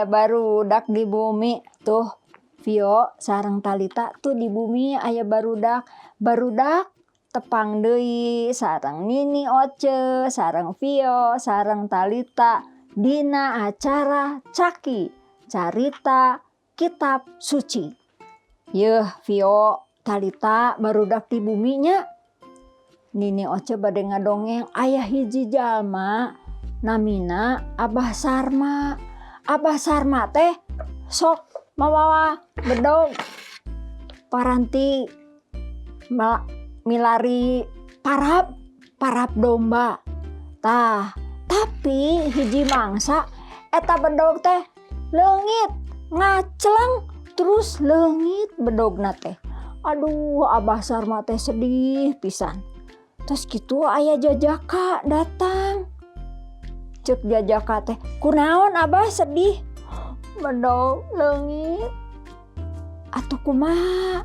aya barudak di bumi tuh. Vio sareng Talita tuh di bumi aya barudak tepang deui sareng Nini Oce sareng Vio sareng Talita dina acara Caki carita kitab suci. Yeuh Vio Talita barudak di buminya. Nini Oce bade ngadongeng aya hiji jalma namina Abah Sarma. Abah Sarma teh sok mawawa bedog paranti milari parap domba. Tah tapi hiji mangsa eta bedog teh leungit ngacleng terus leungit bedogna teh. Aduh Abah Sarma teh sedih pisan. Terus gitu aya Jajaka datang. Cek Jajaka teh, kunaon Abah sedih? Bedog leungit. Atuh kumaha?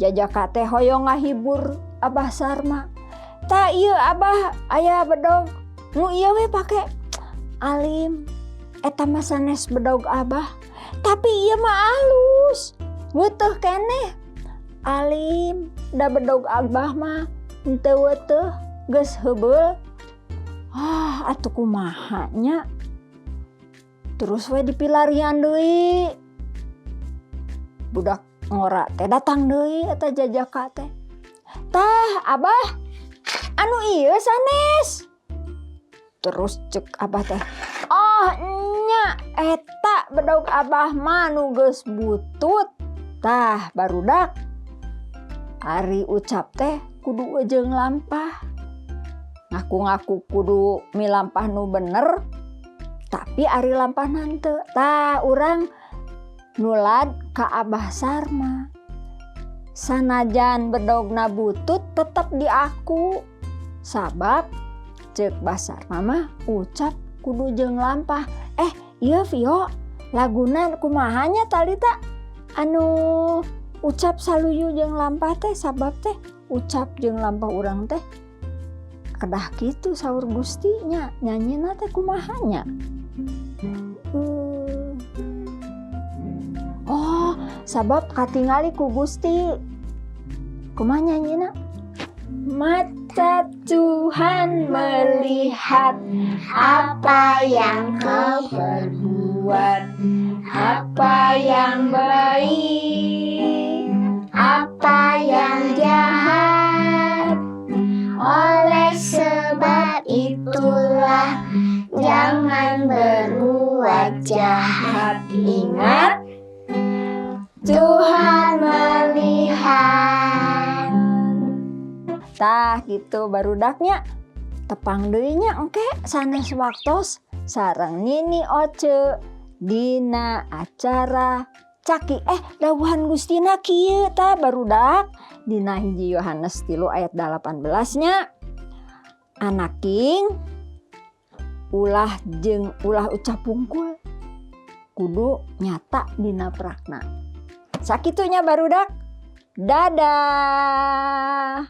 Jajaka teh hoyong ngahibur Abah Sarma. Tah ieu Abah aya bedog nu ieu we pake alim. Eta mah sanes bedog Abah. Tapi ieu mah alus. Weutuh keneh. Alim da bedog Abah mah henteu weutuh geus heubeul. Atuh kumaha nya? Terus we dipilarian deui. Budak ngora teh datang deui eta Jajaka teh. Tah Abah anu ieu sanes. Terus cek Abah teh, oh nya eta bedog Abah mah nu geus butut. Tah barudak ari ucap teh kudu jeung lampah. Ngaku-ngaku kudu milampah nu bener tapi ari lampah henteu. Tah urang nulad ka Abah Sarma. Sanajan bedogna butut tetep di aku. Sabab ceuk Bah Sarma mah ucap kudu jeung lampah. Ieu Vio laguna kumaha nya Talita? Anu ucap saluyu jeung lampah teh sabab teh ucap jeung lampah urang teh kedah kitu saur Gusti nya. Nyanyina teh kumaha nya? Oh, sabab katingali ku Gusti. Kumaha nyanyina? Mata Tuhan melihat apa yang kau perbuat, apa yang baik, apa yang jahat. Oleh sebab itulah jangan berbuat jahat. Ingat, Tuhan melihat. Tah gitu barudaknya. Tepang deui nya engke sanes waktos sareng Nini Oce dina acara Caki. Dawuhan Gustina kieu tah barudak dina hiji Yohanes 3 ayat 18 nya. Anaking ulah jeung ulah ucap pungkul kudu nyata dina prakna. Sakitunya barudak. Dadah.